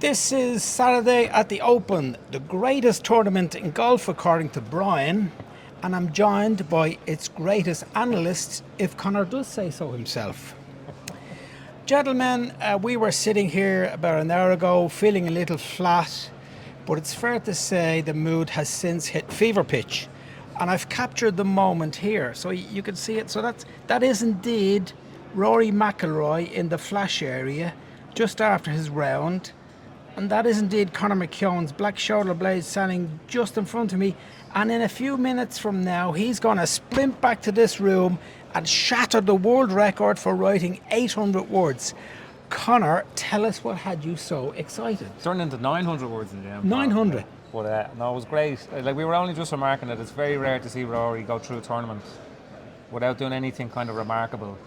This is Saturday at the Open, the greatest tournament in golf according to Brian, and I'm joined by its greatest analyst, if Conor does say so himself. Gentlemen, we were sitting here about an hour ago feeling a little flat, but it's fair to say the mood has since hit fever pitch, and I've captured the moment here so you can see it. So that is indeed Rory McIlroy in the flash area just after his round. And that is indeed Conor McKeon's black shoulder blades standing just in front of me. And in a few minutes from now, he's going to sprint back to this room and shatter the world record for writing 800 words. Conor, tell us what had you so excited? Turned into 900 words in the end. 900? But no, it was great. Like, we were only just remarking that it's very rare to see Rory go through a tournament without doing anything kind of remarkable,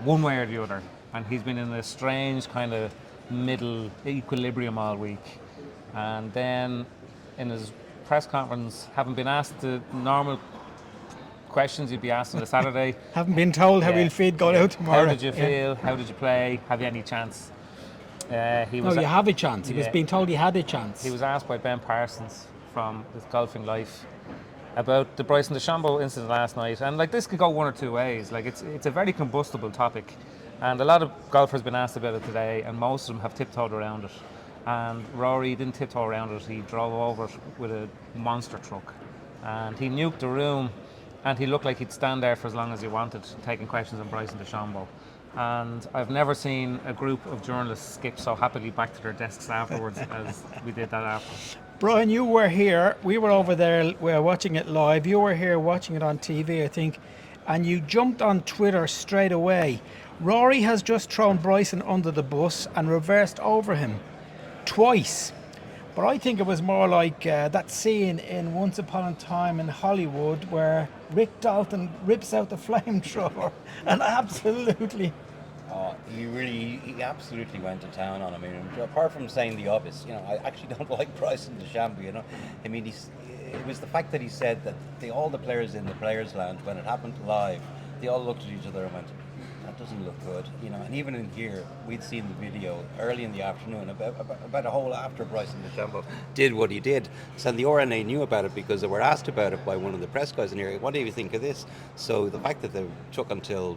one way or the other. And he's been in a strange kind of middle equilibrium all week, and then in his press conference, having been asked the normal questions you'd be asked on a Saturday, haven't been told how he'll feel going out tomorrow. How did you feel? How did you play? Have you any chance? You have a chance. He was being told he had a chance. He was asked by Ben Parsons from His Golfing Life about the Bryson DeChambeau incident last night, and like, this could go one or two ways. Like, it's a very combustible topic. And a lot of golfers have been asked about it today, and most of them have tiptoed around it. And Rory didn't tiptoe around it. He drove over it with a monster truck. And he nuked the room, and he looked like he'd stand there for as long as he wanted, taking questions on Bryson DeChambeau. And I've never seen a group of journalists skip so happily back to their desks afterwards as we did that after. Brian, you were here. We were over there. We were watching it live. You were here watching it on TV, I think. And you jumped on Twitter straight away. Rory has just thrown Bryson under the bus and reversed over him twice. But I think it was more like that scene in Once Upon a Time in Hollywood where Rick Dalton rips out the flamethrower and absolutely... He absolutely went to town on him. I mean, apart from saying the obvious, I actually don't like Bryson DeChambeau, I mean, it was the fact that he said that all the players in the Players' Lounge, when it happened live, they all looked at each other and went, that doesn't look good, and even in here, we'd seen the video early in the afternoon about a hole after Bryson DeChambeau did what he did. So the RNA knew about it because they were asked about it by one of the press guys in here. What do you think of this? So the fact that they took until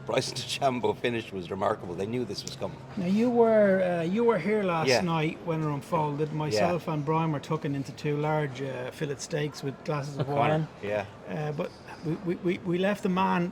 Bryson DeChambeau finished was remarkable. They knew this was coming. Now you were here last night when it unfolded. Myself and Brian were tucking into two large fillet steaks with glasses of wine. But we left the man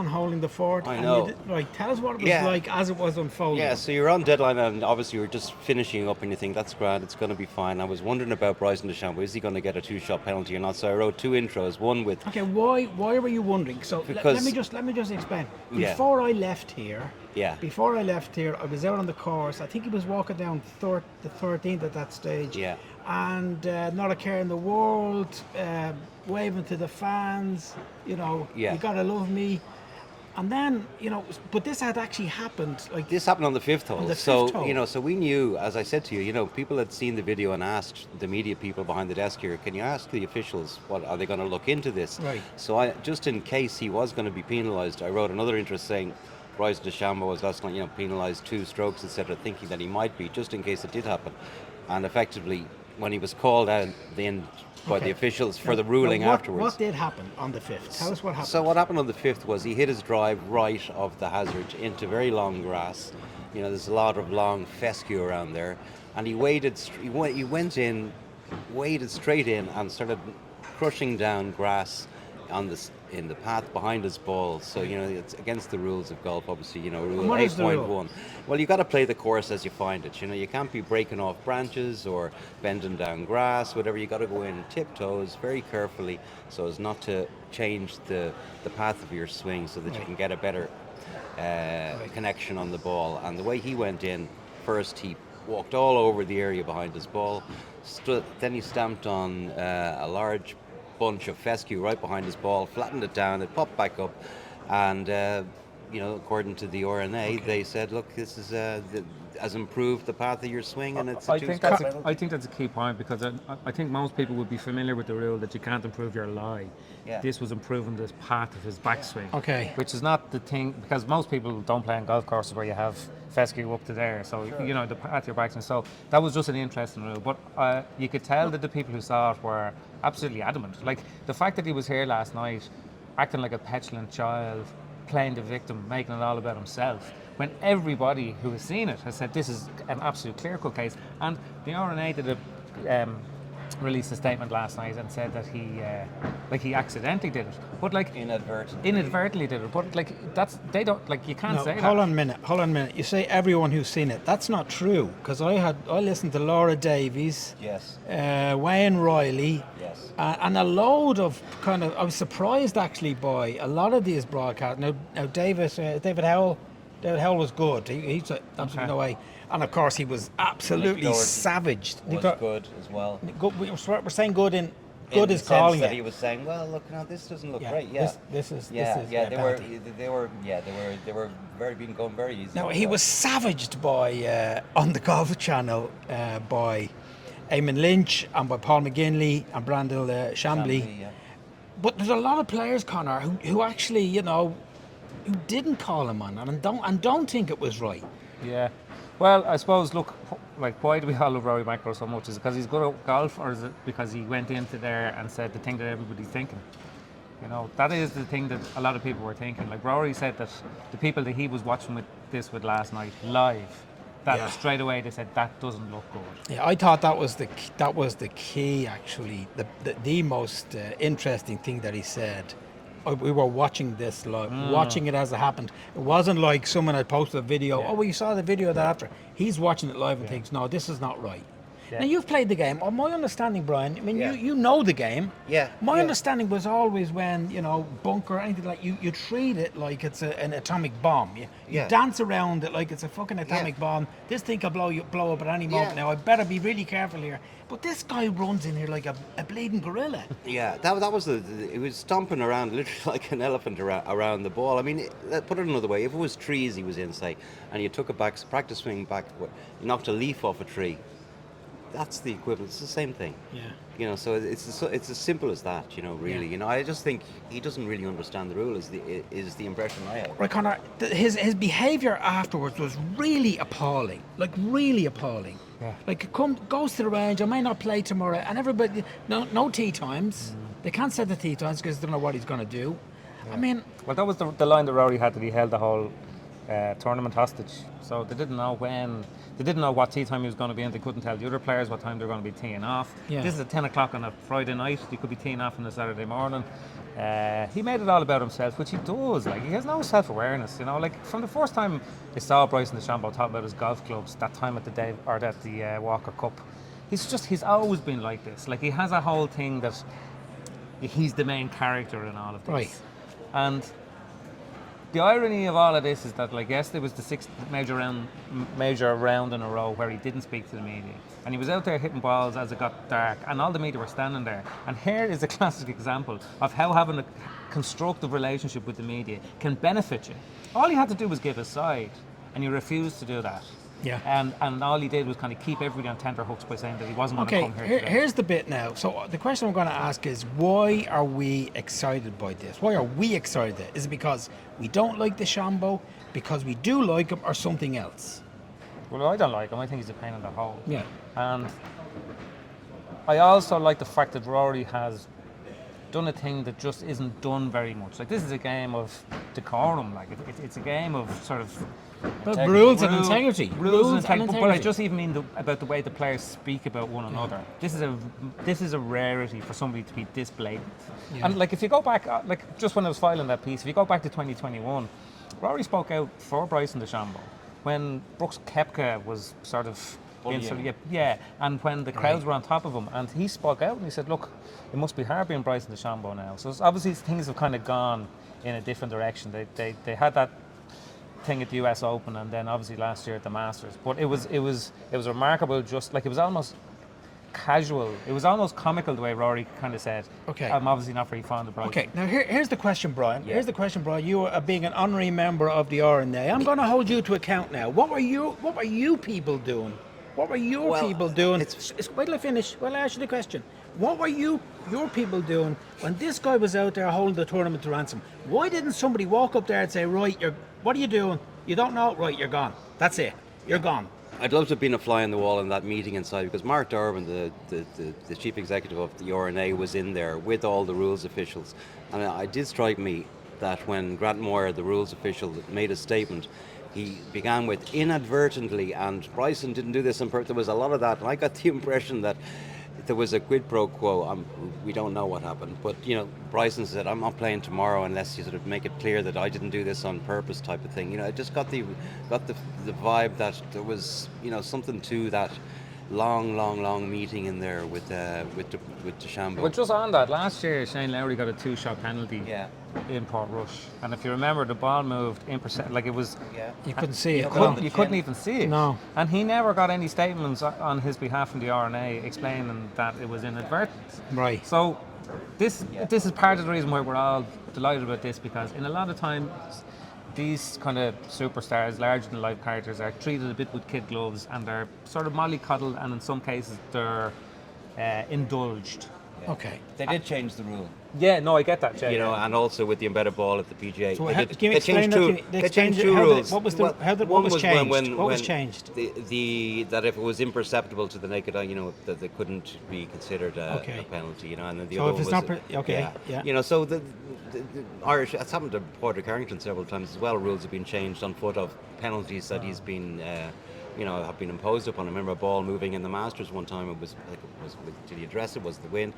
holding the fort. I know. Right, tell us what it was like as it was unfolding. Yeah, so you're on deadline, and obviously you're just finishing up, and you think that's grand, it's going to be fine. I was wondering about Bryson DeChambeau. Is he going to get a 2-shot penalty or not? So I wrote two intros. One with. Okay, why were you wondering? So let me just explain. Before I left here, I was out on the course. I think he was walking down the 13th at that stage. Yeah. And not a care in the world, waving to the fans, you gotta love me. And then, but this had actually happened. Like, this happened on the fifth hole. So we knew, as I said to you, people had seen the video and asked the media people behind the desk here, can you ask the officials, what are they going to look into this? Right. So I, just in case he was going to be penalised, I wrote another interest saying Bryson DeChambeau was last night, penalised 2 strokes, etc., thinking that he might be, just in case it did happen. And effectively, when he was called out then by the officials for the ruling afterwards. What did happen on the 5th? Tell us what happened. So what happened on the 5th was he hit his drive right of the hazard into very long grass. There's a lot of long fescue around there, and he waded straight in and started crushing down grass in the path behind his ball. So it's against the rules of golf, obviously. Rule 8.1. Well, you got to play the course as you find it. You can't be breaking off branches or bending down grass, whatever. You got to go in tiptoes very carefully so as not to change the path of your swing, so that you can get a better connection on the ball. And the way he went in first, he walked all over the area behind his ball. Then he stamped on a large bunch of fescue right behind his ball, flattened it down, it popped back up, and according to the RNA, they said, look, this is has improved the path of your swing, and it's I think that's a key point, because I think most people would be familiar with the rule that you can't improve your lie. Yeah. This was improving the path of his backswing. Okay. Which is not the thing, because most people don't play on golf courses where you have fescue up to there, so you know the path of your backswing. So that was just an interesting rule, but you could tell that the people who saw it were absolutely adamant. Like the fact that he was here last night, acting like a petulant child, playing the victim, making it all about himself, when everybody who has seen it has said this is an absolute clear-cut case. And the RNA did released a statement last night and said that he accidentally did it, but like inadvertently did it. But like they don't, like, you can't say that. Hold on a minute. You say everyone who's seen it. That's not true, because I listened to Laura Davies, Yes. Wayne Riley, Yes. and a load of I was surprised actually by a lot of these broadcasts. Now David Howell was good. He's absolutely no way. And of course, he was absolutely savaged. Was good as well. Good, we're saying good in In good the is calling sense that it. he was saying, "Well, look, now this doesn't look Yeah, right." Yeah, this is they were going very easy. Now he was savaged by on the Golf Channel by Eamon Lynch and by Paul McGinley and Brandel Chambly. Yeah. But there's a lot of players, Conor, who actually, who didn't call him on and don't think it was right. Yeah. Well, I suppose, look, like, why do we all love Rory McIlroy so much? Is it because he's good at golf, or is it because he went into there and said the thing that everybody's thinking? That is the thing that a lot of people were thinking. Like, Rory said that the people that he was watching with last night live, that straight away they said that doesn't look good. Yeah, I thought that was the key, actually. The most interesting thing that he said. We were watching this live, watching it as it happened. It wasn't like someone had posted a video. Yeah. Oh, well, you saw the video of that after. He's watching it live and thinks, no, this is not right. Yeah. Now, you've played the game. My understanding, Brian, I mean, Yeah. you know the game. Yeah. My Yeah. understanding was always when, bunker or anything like you treat it like it's an atomic bomb. You dance around it like it's a fucking atomic bomb. This thing could blow up at any moment. Yeah. Now, I better be really careful here. But this guy runs in here like a bleeding gorilla. Yeah, that was it was stomping around literally like an elephant around the ball. I mean, put it another way, if it was trees he was in, say, and you took a practice swing back, you knocked a leaf off a tree, that's the equivalent. It's the same thing. Yeah. So it's as simple as that. Really. Yeah. I just think he doesn't really understand the rule. Is the impression I have. Right, Conor, his behaviour afterwards was really appalling. Like, really appalling. Yeah. Like, goes to the range, I may not play tomorrow, and everybody, no tee times. They can't set the tee times because they don't know what he's going to do. Yeah. I mean... Well, that was the line that Rory had, that he held the whole tournament hostage. So they didn't know what tee time he was going to be in. They couldn't tell the other players what time they were going to be teeing off. Yeah. This is at 10 o'clock on a Friday night. He could be teeing off on a Saturday morning. He made it all about himself, which he does. Like, he has no self-awareness. Like, from the first time I saw Bryson DeChambeau talk about his golf clubs, that time at the Walker Cup, he's always been like this. Like, he has a whole thing that he's the main character in all of this. Right. And the irony of all of this is that, like, yesterday was the sixth major round in a row where he didn't speak to the media, and he was out there hitting balls as it got dark, and all the media were standing there. And here is a classic example of how having a constructive relationship with the media can benefit you. All he had to do was give his side, and he refused to do that. Yeah. And all he did was kind of keep everybody on tenterhooks by saying that he wasn't going to come here today. Here's the bit now. So the question I'm going to ask is, why are we excited by this? Why are we excited? Is it because we don't like DeChambeau, because we do like him, or something else? Well, I don't like him. I think he's a pain in the hole. Yeah. And I also like the fact that Rory has done a thing that just isn't done very much. Like, this is a game of decorum. Like, it's a game of sort of rules and integrity. But I just even mean about the way the players speak about one another. This is a rarity for somebody to be this blatant. Yeah. And like, if you go back, like, just when I was filing that piece, if you go back to 2021, Rory spoke out for Bryson DeChambeau when Brooks Koepka was sort of and when the crowds were on top of him, and he spoke out and he said, look, it must be hard being Bryson DeChambeau now. So obviously things have kind of gone in a different direction. They had that thing at the US Open, and then obviously last year at the Masters. But it was remarkable. Just like, it was almost casual. It was almost comical the way Rory kind of said, Okay. I'm obviously not very fond of Bryson. Okay, now here's the question, Brian. Here's the question, Brian. You are being an honorary member of the R&A. I'm going to hold you to account now. What were you people doing? What were your people doing? Wait till I finish. Well, I ask you the question. What were your people doing when this guy was out there holding the tournament to ransom? Why didn't somebody walk up there and say, right, what are you doing? You don't know? Right, you're gone. That's it. You're gone. I'd love to have been a fly on the wall in that meeting inside, because Mark Durbin, the chief executive of the R&A, was in there with all the rules officials. And it did strike me that when Grant Moyer, the rules official, made a statement, he began with inadvertently, and Bryson didn't do this on purpose. There was a lot of that, and I got the impression that there was a quid pro quo. We don't know what happened, but Bryson said, "I'm not playing tomorrow unless you sort of make it clear that I didn't do this on purpose," type of thing. I just got the vibe that there was something to that long meeting in there with DeChambeau. Well, just on that, last year Shane Lowry got a 2-shot penalty in Portrush, and if you remember, the ball moved in percent, like it was. You couldn't see it. You couldn't even see it. No. And he never got any statements on his behalf from the R&A explaining that it was inadvertent. Right. So this is part of the reason why we're all delighted about this, because in a lot of times these kind of superstars, larger than life characters, are treated a bit with kid gloves, and they're sort of mollycoddled, and in some cases they're indulged. Okay. They did change the rule. Yeah, no, I get that, Jay. And also with the embedded ball at the PGA, So they changed two rules. What was changed? What was changed? That if it was imperceptible to the naked eye, that they couldn't be considered a penalty, and then the So other if it's one was so the Irish. That's happened to Padraig Harrington several times as well. Rules have been changed on foot of penalties that he's been. Have been imposed upon. I remember a ball moving in the Masters one time. It was did he address it? Was the wind?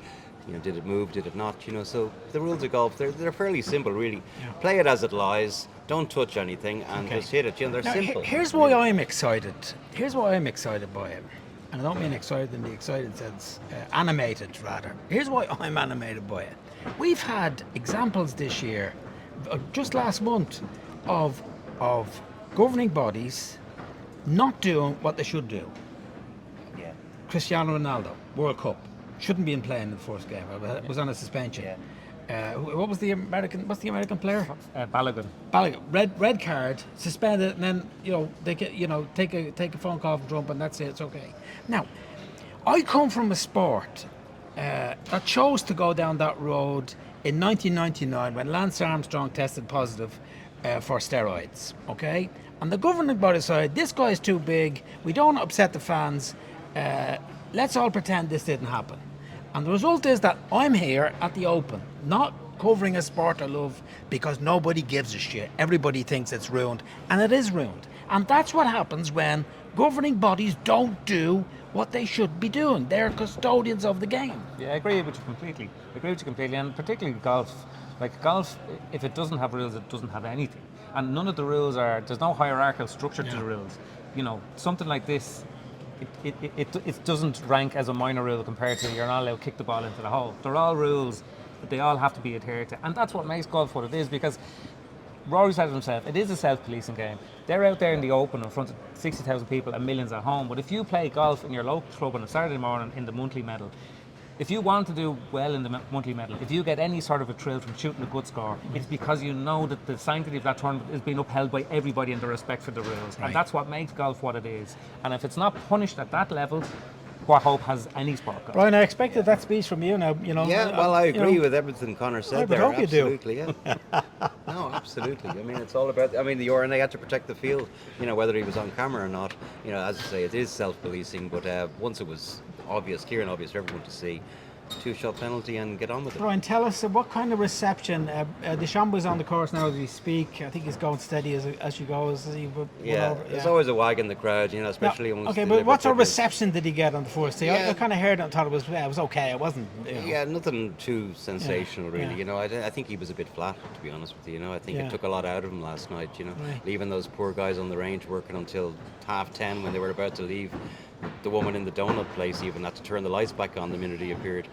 Did it move? Did it not? So the rules of golf, they're fairly simple, really. Yeah. Play it as it lies. Don't touch anything, and just hit it. They're simple. Here's why I'm excited. Here's why I'm excited by it, and I don't mean excited in the excited sense. Animated, rather. Here's why I'm animated by it. We've had examples this year, just last month, of governing bodies not doing what they should do. Yeah. Cristiano Ronaldo, World Cup, shouldn't be in playing in the first game. Was on a suspension. Yeah. What was the American? What's the American player? Balogun. Red card, suspended, and then they get take a phone call from Trump, and that's it. It's okay. Now, I come from a sport that chose to go down that road in 1999 when Lance Armstrong tested positive for steroids. Okay. And the governing body decided, this guy is too big, we don't want to upset the fans, let's all pretend this didn't happen. And the result is that I'm here at the Open, not covering a sport I love, because nobody gives a shit. Everybody thinks it's ruined, and it is ruined. And that's what happens when governing bodies don't do what they should be doing. They're custodians of the game. Yeah, I agree with you completely. And particularly golf. Like golf, if it doesn't have rules, it doesn't have anything. And none of the rules there's no hierarchical structure to the rules. Something like this, it doesn't rank as a minor rule compared to you're not allowed to kick the ball into the hole. They're all rules, but they all have to be adhered to. And that's what makes golf what it is, because Rory said it himself, it is a self-policing game. They're out there in the open in front of 60,000 people and millions at home. But if you play golf in your local club on a Saturday morning in the monthly medal, if you want to do well in the monthly medal, if you get any sort of a thrill from shooting a good score, it's because you know that the sanctity of that tournament is being upheld by everybody and the respect for the rules. Right. And that's what makes golf what it is. And if it's not punished at that level, what hope has any sport got? Brian, I expected that speech from you now. Yeah, well, I agree with everything Connor said there. Hope absolutely, you do. Yeah. No, absolutely. I mean, it's all about. The R&A had to protect the field. Whether he was on camera or not. As I say, it is self-policing. But once it was clear and obvious for everyone to see, 2-shot penalty and get on with it. Brian, tell us what kind of reception. DeChambeau is on the course now as we speak. I think he's going steady as she goes. There's always a wag in the crowd, especially amongst but what sort of reception did he get on the first day? I kind of heard it and thought it was okay. It wasn't. Yeah, nothing too sensational really. I think he was a bit flat, to be honest with you. I think it took a lot out of him last night. Leaving those poor guys on the range working until 10:30 when they were about to leave. The woman in the donut place even had to turn the lights back on the minute he appeared.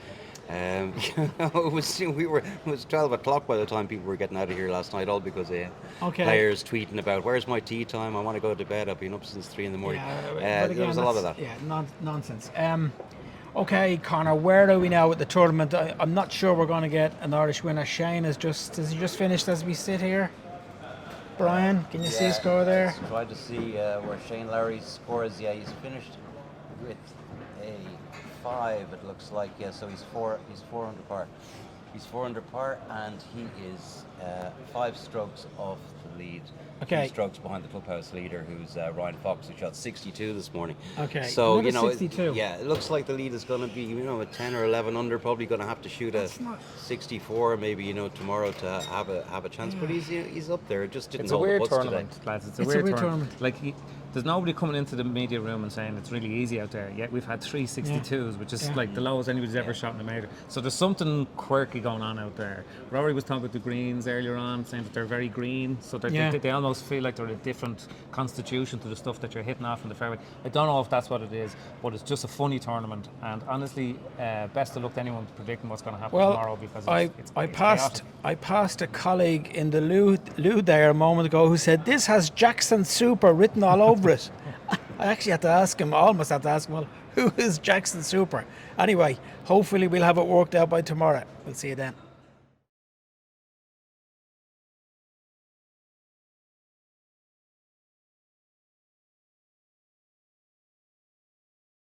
It was 12 o'clock by the time people were getting out of here last night, all because of players tweeting about, where's my tea time, I want to go to bed, I've been up since 3 in the morning. There was a lot of that. Yeah, nonsense. Okay, Connor, where are we now with the tournament? I'm not sure we're going to get an Irish winner. Shane has he just finished as we sit here? Brian, can you see a score there? Let's try to see where Shane Lowry's score is. Yeah, he's finished with a 5. It looks like. Yeah, so he's 4 under par. He's 4 under par, and he is 5 strokes off the lead. Okay. 2 strokes behind the clubhouse leader, who's Ryan Fox, who shot 62 this morning. Okay. So Another 62. it looks like the lead is going to be, a 10 or 11 under. Probably going to have to shoot a 64, maybe, tomorrow to have a chance. But he's up there. It just didn't It's a hold weird the putts tournament, today. lads. It's a weird tournament. Like, there's nobody coming into the media room and saying it's really easy out there. Yet we've had 3 62s, which is like the lowest anybody's ever shot in a major. So there's something quirky going on out there. Rory was talking about the greens earlier on, saying that they're very green. So they almost feel like they're a different constitution to the stuff that you're hitting off in the fairway. I don't know if that's what it is, but it's just a funny tournament. And honestly, best of luck to anyone predicting what's going to happen tomorrow, because it's I passed a colleague in the loo there a moment ago who said this has Jackson Super written all over it. I actually had to ask him, almost had to ask him, well, who is Jackson Super? Anyway, hopefully we'll have it worked out by tomorrow. We'll see you then.